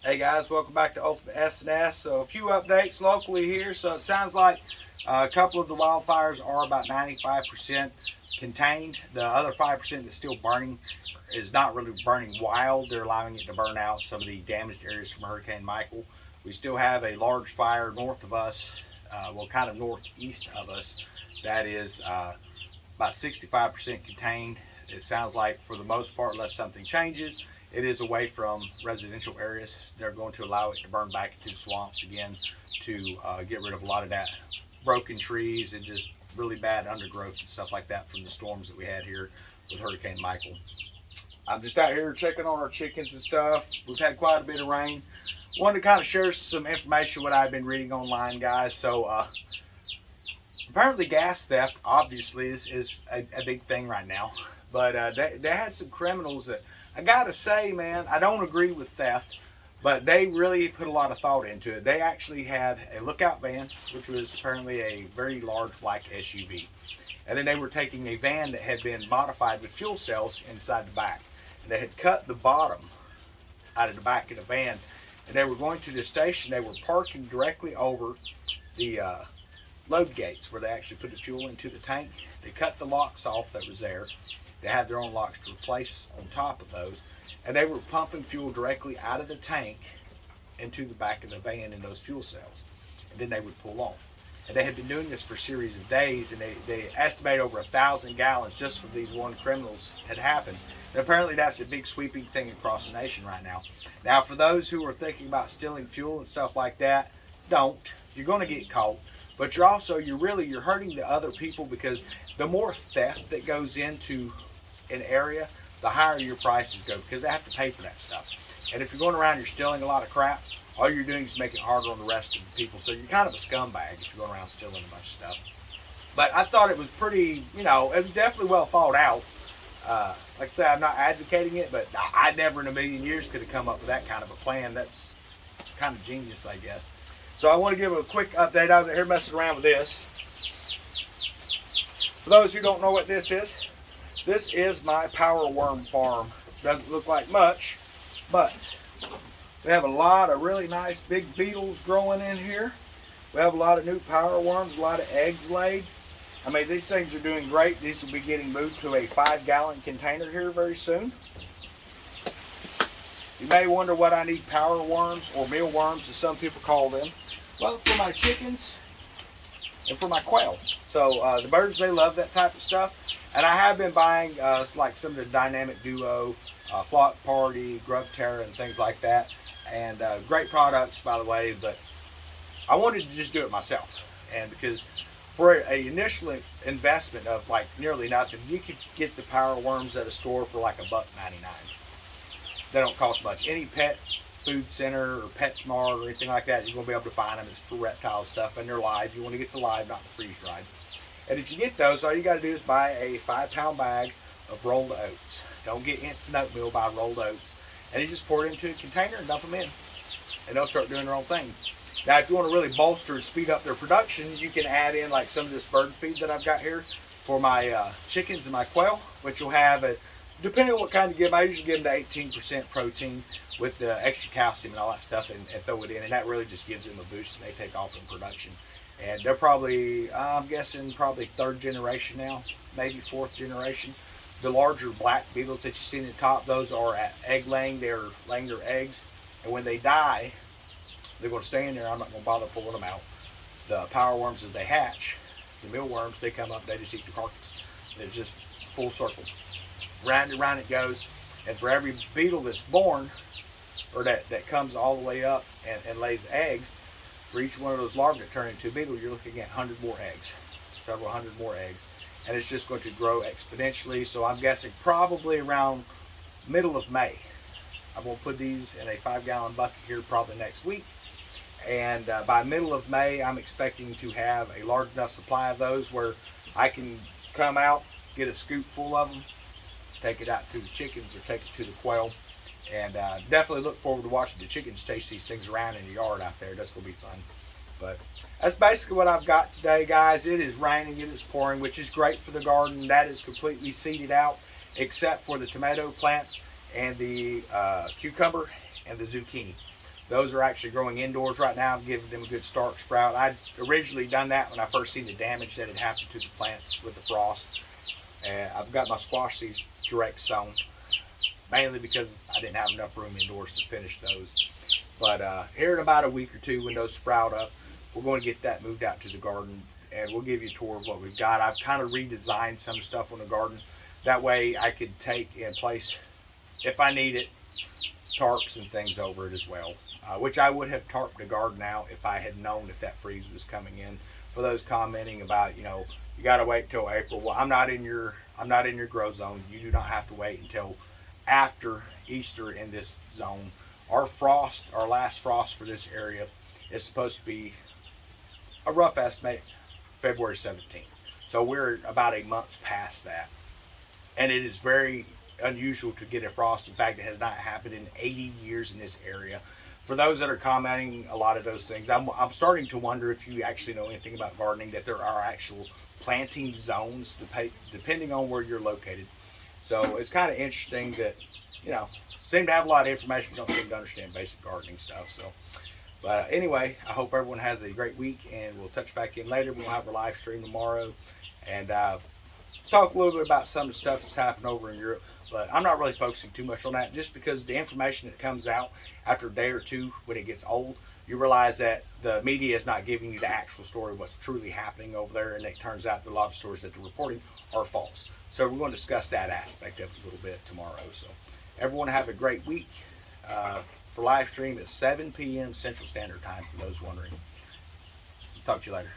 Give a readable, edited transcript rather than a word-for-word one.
Hey guys, welcome back to Ultimate S&S. So a few updates locally here. So it sounds like a couple of the wildfires are about 95% contained. The other 5% that's still burning is not really burning wild. They're allowing it to burn out some of the damaged areas from Hurricane Michael. We still have a large fire north of us, well, kind of northeast of us, that is about 65% contained. It sounds like for the most part, unless something changes, it is away from residential areas. They're going to allow it to burn back into the swamps again to get rid of a lot of that broken trees and just really bad undergrowth and stuff like that from the storms that we had here with Hurricane Michael. I'm just out here checking on our chickens and stuff. We've had quite a bit of rain. Wanted to kind of share some information what I've been reading online, guys. So apparently gas theft obviously is a big thing right now. But they had some criminals that, I gotta say, man, I don't agree with theft, but they really put a lot of thought into it. They actually had a lookout van, which was apparently a very large black SUV. And then they were taking a van that had been modified with fuel cells inside the back. And they had cut the bottom out of the back of the van. And they were going to the station. They were parking directly over the load gates where they actually put the fuel into the tank. They cut the locks off that was there. They had their own locks to replace on top of those. And they were pumping fuel directly out of the tank into the back of the van in those fuel cells. And then they would pull off. And they had been doing this for a series of days, and they estimate over 1,000 gallons just from these one criminals had happened. And apparently that's a big sweeping thing across the nation right now. Now, for those who are thinking about stealing fuel and stuff like that, don't. You're going to get caught. But you're hurting the other people, because the more theft that goes into an area, the higher your prices go, because they have to pay for that stuff. And if you're going around, you're stealing a lot of crap, all you're doing is making it harder on the rest of the people. So you're kind of a scumbag if you're going around stealing a bunch of stuff. But I thought it was pretty, it was definitely well thought out. Like I say, I'm not advocating it, but I never in a million years could have come up with that kind of a plan. That's kind of genius, I guess. So I want to give a quick update. I was here messing around with this. For those who don't know what this is my Powerworm farm. Doesn't look like much, but we have a lot of really nice big beetles growing in here. We have a lot of new Powerworms, a lot of eggs laid. I mean, these things are doing great. These will be getting moved to a 5-gallon container here very soon. You may wonder what I need Powerworms, or mealworms as some people call them. Well, for my chickens and for my quail. So the birds, they love that type of stuff. And I have been buying like some of the Dynamic Duo, Flock Party, Grub Terra, and things like that. And great products, by the way, but I wanted to just do it myself. And because for an initial investment of like nearly nothing, you could get the Powerworms at a store for like $1.99. They don't cost much. Any pet food center or PetSmart or anything like that, you're going to be able to find them. It's for reptile stuff, and they're live. You want to get the live, not the freeze-dried. And if you get those, all you got to do is buy a 5-pound bag of rolled oats. Don't get instant oatmeal, buy rolled oats. And you just pour it into a container and dump them in. And they'll start doing their own thing. Now, if you want to really bolster and speed up their production, you can add in like some of this bird feed that I've got here for my chickens and my quail, which will have, depending on what kind you give them, I usually give them to 18% protein with the extra calcium and all that stuff, and throw it in. And that really just gives them a boost, and they take off in production. And they're probably, I'm guessing, probably 3rd generation now, maybe 4th generation. The larger black beetles that you see in the top, those are at egg laying. They're laying their eggs. And when they die, they're going to stay in there. I'm not going to bother pulling them out. The Powerworms, as they hatch, the mealworms, they come up, they just eat the carcass. It's just full circle. Round and round it goes. And for every beetle that's born, or that comes all the way up and lays eggs, for each one of those larvae that turn into a beetle, you're looking at 100 more eggs, several hundred more eggs. And it's just going to grow exponentially. So I'm guessing probably around middle of May. I'm going to put these in a 5-gallon bucket here probably next week. And by middle of May, I'm expecting to have a large enough supply of those where I can come out, get a scoop full of them, take it out to the chickens or take it to the quail. And definitely look forward to watching the chickens chase these things around in the yard out there. That's going to be fun. But that's basically what I've got today, guys. It is raining, it is pouring, which is great for the garden. That is completely seeded out, except for the tomato plants and the cucumber and the zucchini. Those are actually growing indoors right now, giving them a good start sprout. I'd originally done that when I first seen the damage that had happened to the plants with the frost. I've got my squash seeds direct sown, mainly because I didn't have enough room indoors to finish those. But here in about a week or two, when those sprout up, we're going to get that moved out to the garden, and we'll give you a tour of what we've got. I've kind of redesigned some stuff on the garden. That way I could take and place, if I need it, tarps and things over it as well. Which I would have tarped the garden out if I had known that freeze was coming in. For those commenting about, you got to wait till April. Well, I'm not in your grow zone. You do not have to wait until after Easter in this zone. Our last frost for this area is supposed to be a rough estimate, February 17th. So we're about a month past that. And it is very unusual to get a frost. In fact, it has not happened in 80 years in this area. For those that are commenting a lot of those things, I'm starting to wonder if you actually know anything about gardening, that there are actual planting zones depending on where you're located. So it's kind of interesting that, seem to have a lot of information, but don't seem to understand basic gardening stuff. So, but anyway, I hope everyone has a great week, and we'll touch back in later. We'll have a live stream tomorrow, and talk a little bit about some of the stuff that's happened over in Europe. But I'm not really focusing too much on that, just because the information that comes out after a day or two, when it gets old, you realize that the media is not giving you the actual story of what's truly happening over there, and it turns out that a lot of stories that they're reporting are false. So we're going to discuss that aspect of it a little bit tomorrow. So everyone have a great week. For live stream at 7 p.m. Central Standard Time, for those wondering. Talk to you later.